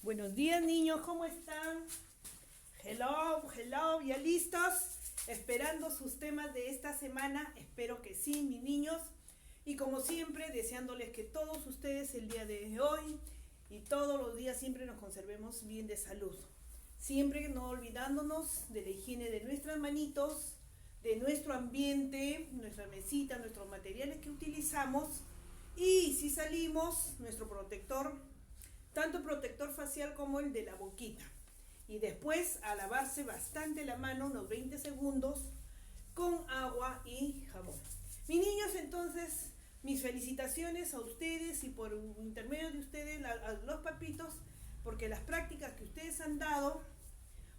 Buenos días, niños, ¿cómo están? Hello, ¿ya listos? Esperando sus temas de esta semana, espero que sí, mis niños. Y como siempre, deseándoles que todos ustedes el día de hoy y todos los días siempre nos conservemos bien de salud. Siempre no olvidándonos de la higiene de nuestras manitos, de nuestro ambiente, nuestra mesita, nuestros materiales que utilizamos. Y si salimos, nuestro protector, tanto protector facial como el de la boquita. Y después a lavarse bastante la mano, unos 20 segundos, con agua y jabón. Mis niños, entonces, mis felicitaciones a ustedes y por intermedio de ustedes, a los papitos, porque las prácticas que ustedes han dado,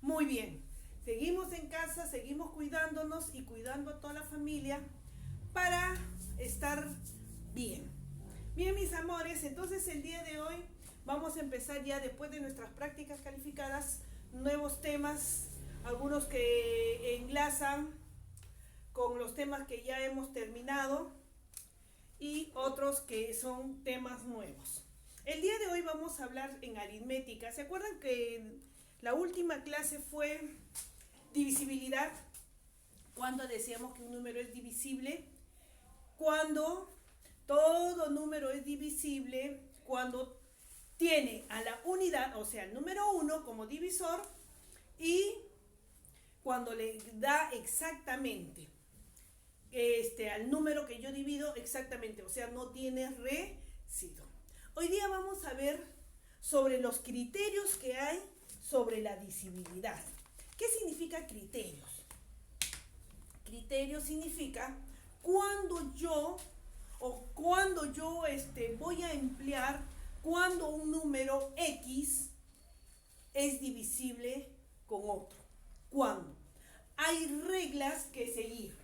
muy bien. Seguimos en casa, seguimos cuidándonos y cuidando a toda la familia para estar bien. Bien, mis amores, entonces el día de hoy vamos a empezar ya después de nuestras prácticas calificadas, nuevos temas, algunos que enlazan con los temas que ya hemos terminado y otros que son temas nuevos. El día de hoy vamos a hablar en aritmética. ¿Se acuerdan que la última clase fue divisibilidad? Cuando decíamos que un número es divisible, cuando todo número es divisible, cuando tiene a la unidad, o sea, el número 1 como divisor, y cuando le da exactamente al número que yo divido exactamente, o sea, no tiene residuo. Hoy día vamos a ver sobre los criterios que hay sobre la divisibilidad. ¿Qué significa criterios? Criterios significa cuando yo voy a emplear cuando un número X es divisible con otro. ¿Cuándo? Hay reglas que seguir.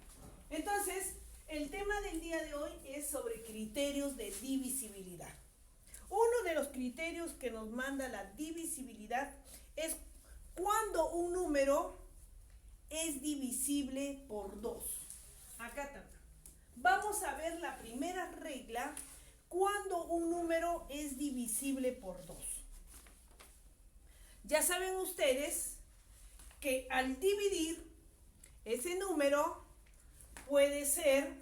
Entonces, el tema del día de hoy es sobre criterios de divisibilidad. Uno de los criterios que nos manda la divisibilidad es cuando un número es divisible por 2. Acá está. Vamos a ver la primera regla, cuando un número es divisible por 2. Ya saben ustedes que al dividir ese número puede ser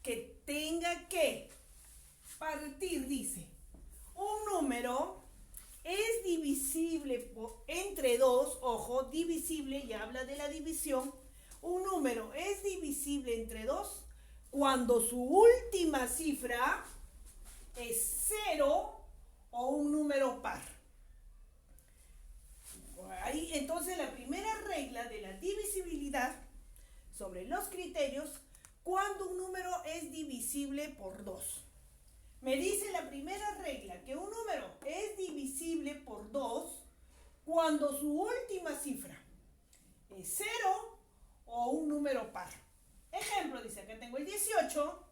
que tenga que partir, dice, un número es divisible entre 2, ojo, divisible, ya habla de la división. Un número es divisible entre 2 cuando su última cifra es 0 o un número par. Ahí, entonces, la primera regla de la divisibilidad sobre los criterios, cuando un número es divisible por 2. Me dice la primera regla que un número es divisible por 2 cuando su última cifra es 0 o un número par. Ejemplo, dice, acá tengo el 18.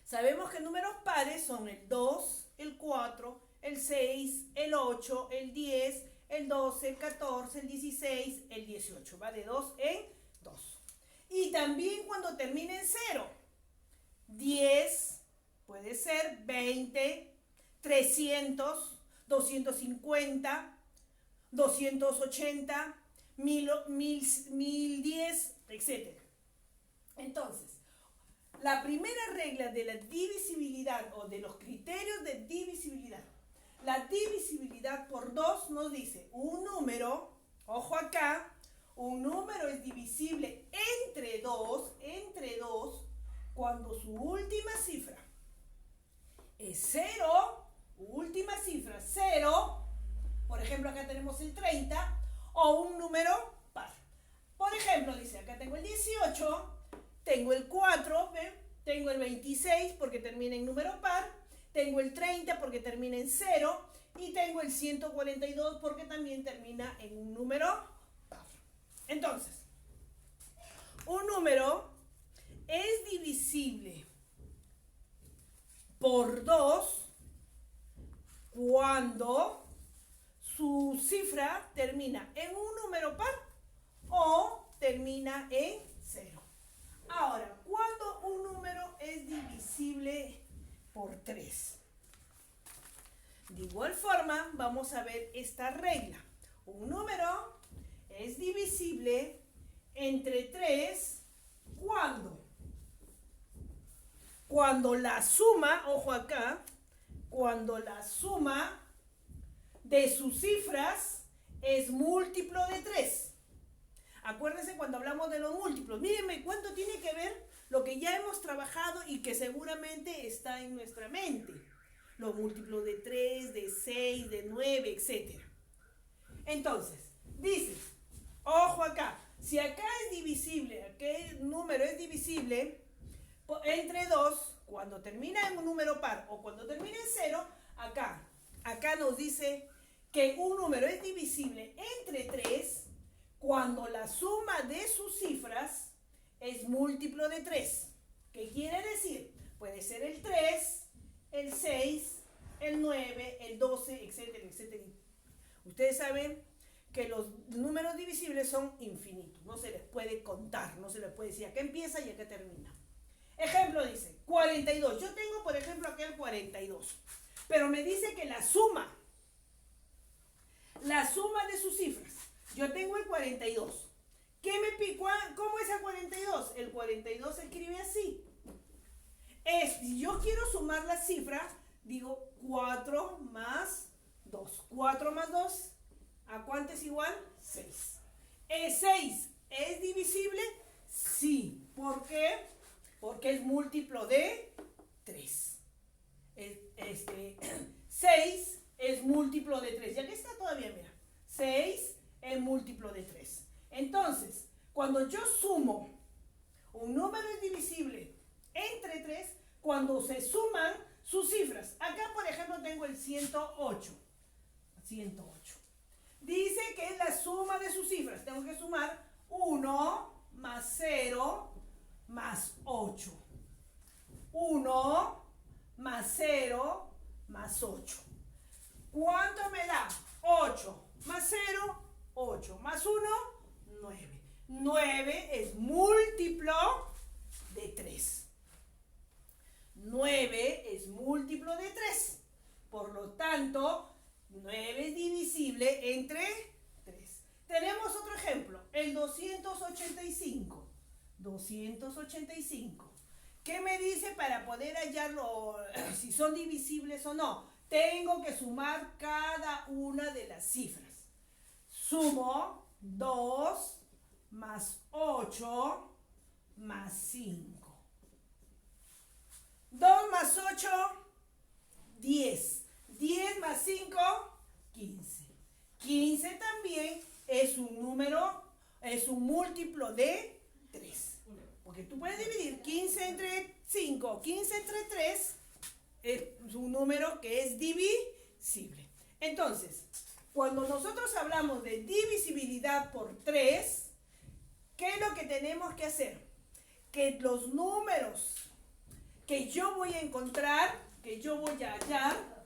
Sabemos que números pares son el 2, el 4, el 6, el 8, el 10, el 12, el 14, el 16, el 18. Va de 2 en 2. Y también cuando termina en 0. 10 puede ser 20, 300, 250, 280, 1010, etc. Entonces, la primera regla de la divisibilidad o de los criterios de divisibilidad, la divisibilidad por 2 nos dice un número, ojo acá, un número es divisible entre 2 cuando su última cifra es 0, última cifra 0, por ejemplo acá tenemos el 30, o un número par. Por ejemplo, dice, acá tengo el 18, tengo el 4, ¿ven? Tengo el 26 porque termina en número par, tengo el 30 porque termina en 0 y tengo el 142 porque también termina en un número par. Entonces, un número es divisible por 2 cuando su cifra termina en un número par o termina en 0. Ahora, cuando un número es divisible por 3. De igual forma, vamos a ver esta regla. Un número es divisible entre 3 cuando la suma, ojo acá, cuando la suma de sus cifras es múltiplo de 3. Acuérdense cuando hablamos de los múltiplos. Mírenme cuánto tiene que ver lo que ya hemos trabajado y que seguramente está en nuestra mente. Los múltiplos de 3, de 6, de 9, etc. Entonces, dice, ojo acá, si acá es divisible, aquel número es divisible entre 2, cuando termina en un número par o cuando termina en 0, acá nos dice que un número es divisible entre 3 cuando la suma de sus cifras es múltiplo de 3. ¿Qué quiere decir? Puede ser el 3, el 6, el 9, el 12, etcétera, etcétera. Ustedes saben que los números divisibles son infinitos. No se les puede contar, no se les puede decir a qué empieza y a qué termina. Ejemplo dice, 42. Yo tengo, por ejemplo, aquí el 42. Pero me dice que la suma de sus cifras. Yo tengo el 42. ¿Cómo es el 42? El 42 se escribe así. Si yo quiero sumar la cifra, digo 4 más 2. 4 más 2, ¿a cuánto es igual? 6. ¿El 6 es divisible? Sí. ¿Por qué? Porque es múltiplo de 3. 6 es múltiplo de 3. Y aquí está todavía, mira. 6 es múltiplo de 3. Entonces, cuando yo sumo, un número es divisible entre 3 cuando se suman sus cifras. Acá, por ejemplo, tengo el 108. 108. Dice que es la suma de sus cifras. Tengo que sumar 1 más 0 más 8. 1 más 0 más 8. ¿Cuánto me da? 8 más 0, 8 más 1, 9. 9 es múltiplo de 3. 9 es múltiplo de 3. Por lo tanto, 9 es divisible entre 3. Tenemos otro ejemplo, el 285. 285. ¿Qué me dice para poder hallarlo, si son divisibles o no? Tengo que sumar cada una de las cifras. Sumo 2 más 8 más 5. 2 más 8, 10. 10 más 5, 15. 15 también es un número, es un múltiplo de 3. Porque tú puedes dividir 15 entre 5, 15 entre 3, es un número que es divisible. Entonces, cuando nosotros hablamos de divisibilidad por 3, ¿qué es lo que tenemos que hacer? Que los números que yo voy a encontrar, que yo voy a hallar,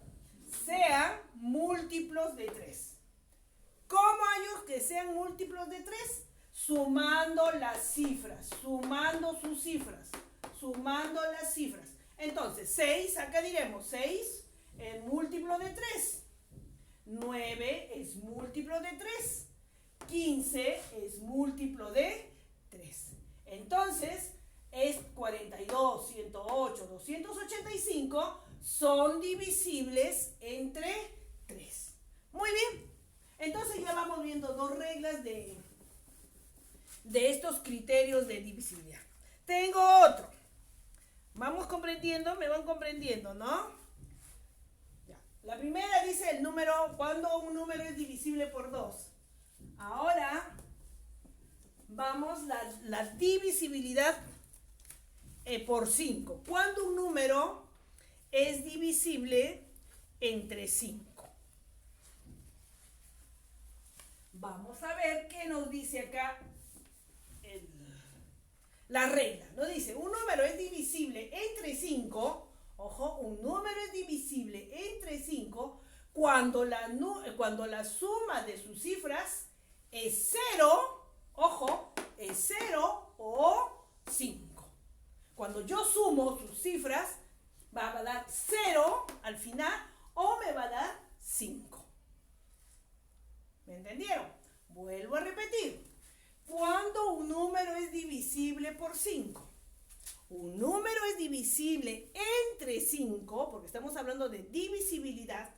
sean múltiplos de 3. ¿Cómo hallo que sean múltiplos de 3? Sumando las cifras, sumando sus cifras, sumando las cifras. Entonces, 6, acá diremos, 6 es múltiplo de 3. 9 es múltiplo de 3. 15 es múltiplo de 3. Entonces, es 42, 108, 285 son divisibles entre 3. Muy bien. Entonces ya vamos viendo dos reglas de estos criterios de divisibilidad. Tengo otro. Vamos comprendiendo, me van comprendiendo, ¿no? Ya. La primera dice el número, cuando un número es divisible por 2. Ahora vamos la divisibilidad por 5. Cuando un número es divisible entre 5. Vamos a ver qué nos dice acá la regla. Nos dice, un número es divisible entre 5, ojo, un número es divisible entre 5 cuando la suma de sus cifras es 0, ojo, es 0 o 5. Cuando yo sumo sus cifras, va a dar 0 al final o me va a dar 5. ¿Me entendieron? Vuelvo a repetir. ¿Cuándo un número es divisible por 5? Un número es divisible entre 5, porque estamos hablando de divisibilidad.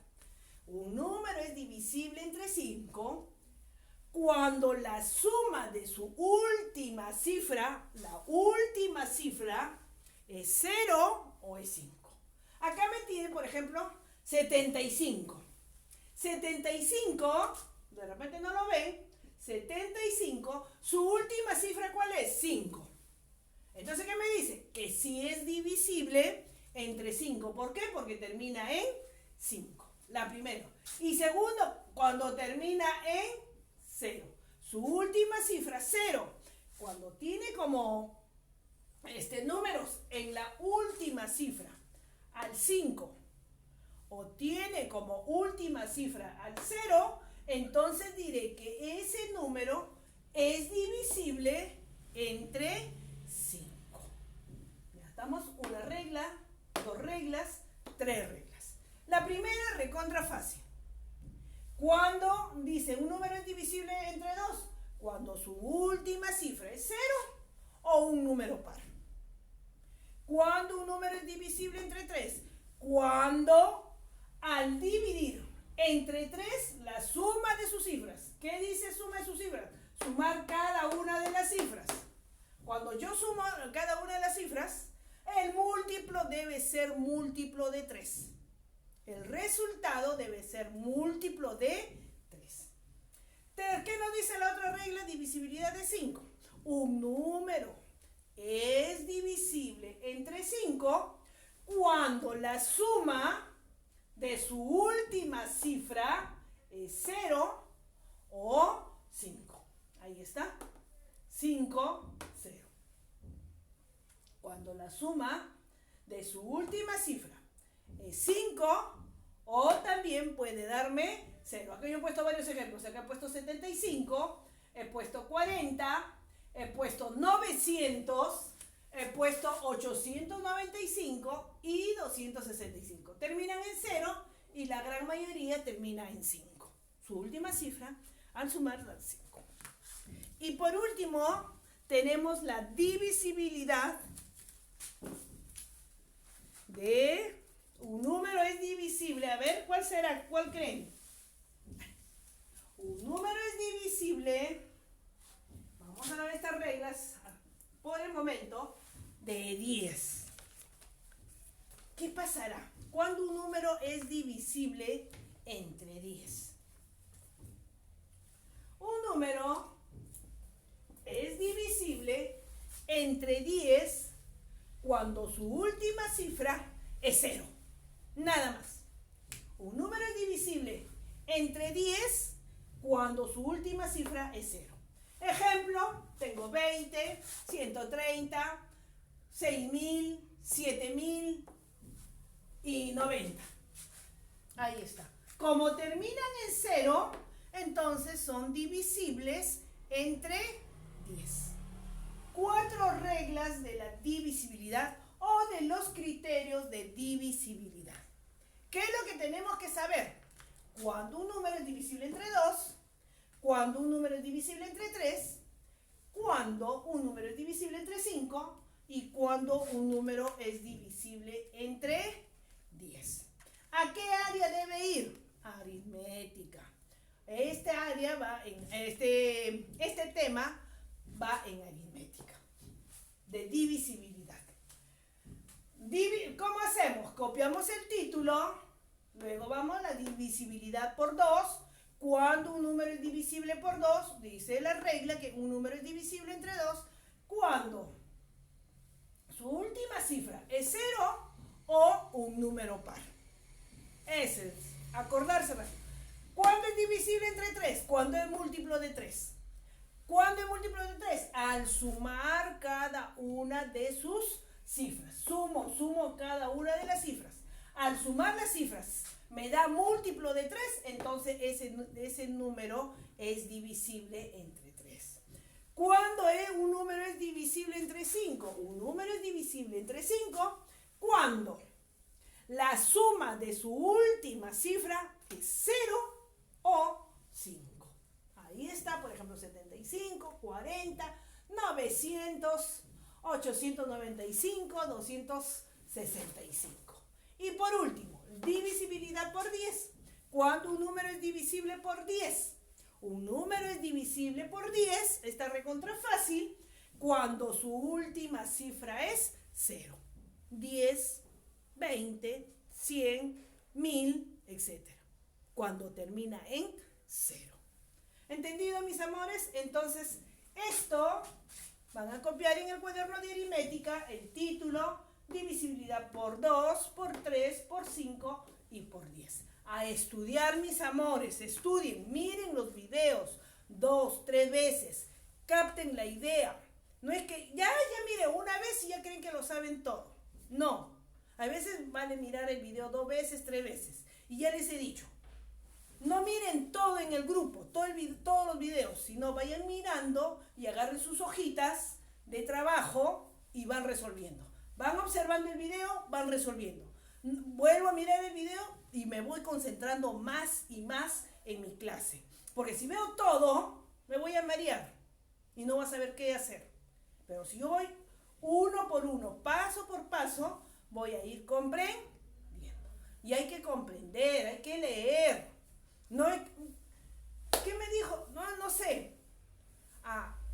Un número es divisible entre 5 cuando la suma de su última cifra, es 0 o es 5. Acá me tienen, por ejemplo, 75. 75, de repente no lo ven, 75, su última cifra, ¿cuál es? 5. Entonces, ¿qué me dice? Que sí es divisible entre 5. ¿Por qué? Porque termina en 5. La primera. Y segundo, cuando termina en 0. Su última cifra, 0. Cuando tiene como números en la última cifra al 5 o tiene como última cifra al 0, entonces diré que ese número es divisible entre 5. Ya estamos, una regla, 2 reglas, 3 reglas. La primera, recontra fácil. ¿Cuándo dice un número es divisible entre 2? Cuando su última cifra es 0 o un número par. ¿Cuándo un número es divisible entre 3? Cuando al dividir entre 3 la suma de sus cifras. ¿Qué dice suma de sus cifras? Sumar cada una de las cifras. Cuando yo sumo cada una de las cifras, el múltiplo debe ser múltiplo de 3. El resultado debe ser múltiplo de 3. ¿Qué nos dice la otra regla? Divisibilidad de 5. Un número es divisible entre 5 cuando la suma de su última cifra es 0 o 5. Ahí está. 5, 0. Cuando la suma de su última cifra es 5 o también puede darme 0. Aquí yo he puesto varios ejemplos. Acá he puesto 75, he puesto 40, he puesto 900, he puesto 895 y 265. Terminan en 0 y la gran mayoría termina en 5. Su última cifra al sumar da 5. Y por último tenemos la divisibilidad de un número es divisible. A ver, ¿cuál será? ¿Cuál creen? Un número es divisible, vamos a ver estas reglas por el momento, de 10. ¿Qué pasará cuando un número es divisible entre 10? Un número es divisible entre 10 cuando su última cifra es 0. Nada más. Un número es divisible entre 10 cuando su última cifra es 0. Ejemplo, tengo 20, 130, 6.000, 7.000 y 90. Ahí está. Como terminan en 0, entonces son divisibles entre 10. 4 reglas de la divisibilidad o de los criterios de divisibilidad. ¿Qué es lo que tenemos que saber? Cuando un número es divisible entre 2, cuando un número es divisible entre 3, cuando un número es divisible entre 5 y cuando un número es divisible entre 10. ¿A qué área debe ir? Aritmética. Este área va en este tema va en aritmética de divisibilidad. ¿Cómo hacemos? Copiamos el título, luego vamos a la divisibilidad por 2. Cuando un número es divisible por 2, dice la regla que un número es divisible entre 2 cuando su última cifra es 0 o un número par. Ese es, acordarse. ¿Cuándo es divisible entre 3? Cuando es múltiplo de 3. ¿Cuándo es múltiplo de 3? Al sumar cada una de sus cifras. Sumo cada una de las cifras. Al sumar las cifras me da múltiplo de 3, entonces ese número es divisible entre 3. ¿Cuándo un número es divisible entre 5? Un número es divisible entre 5 cuando la suma de su última cifra es 0 o 5. Ahí está, por ejemplo, 75, 40, 900, 895, 265. Y por último, divisibilidad por 10. ¿Cuándo un número es divisible por 10? Un número es divisible por 10, está recontra fácil, cuando su última cifra es 0. 10, 20, 100, 1000, etc. Cuando termina en 0. ¿Entendido, mis amores? Entonces, esto van a copiar en el cuaderno de aritmética el título, divisibilidad por 2, por 3, por 5 y por 10. A estudiar, mis amores, estudien, miren los videos 2, 3 veces, capten la idea. No es que ya miren una vez y ya creen que lo saben todo. No, a veces vale mirar el video 2 veces, 3 veces. Y ya les he dicho, no miren todo en el grupo, todos los videos, sino vayan mirando y agarren sus hojitas de trabajo y van resolviendo. Van observando el video, van resolviendo. Vuelvo a mirar el video y me voy concentrando más y más en mi clase. Porque si veo todo, me voy a marear y no voy a saber qué hacer. Pero si yo voy uno por uno, paso por paso, voy a ir comprendiendo. Y hay que comprender, hay que leer. No hay, ¿qué me dijo? No sé.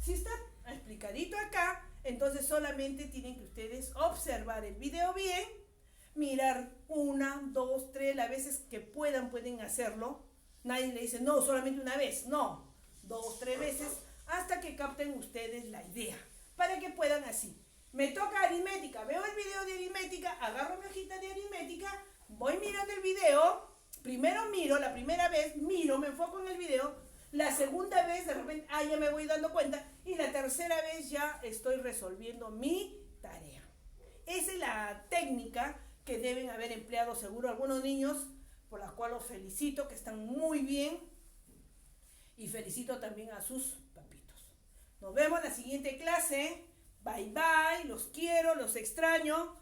Si está explicadito acá, entonces solamente tienen que ustedes observar el video bien, mirar 1, 2, 3, las veces que pueden hacerlo. Nadie le dice, no, solamente una vez. No, 2, 3 veces, hasta que capten ustedes la idea, para que puedan así. Me toca aritmética, veo el video de aritmética, agarro mi hojita de aritmética, voy mirando el video, primero miro, la primera vez miro, me enfoco en el video, la segunda vez de repente, ya me voy dando cuenta, y la tercera vez ya estoy resolviendo mi tarea. Esa es la técnica que deben haber empleado seguro algunos niños, por la cual los felicito, que están muy bien, y felicito también a sus papitos. Nos vemos en la siguiente clase. Bye bye, los quiero, los extraño.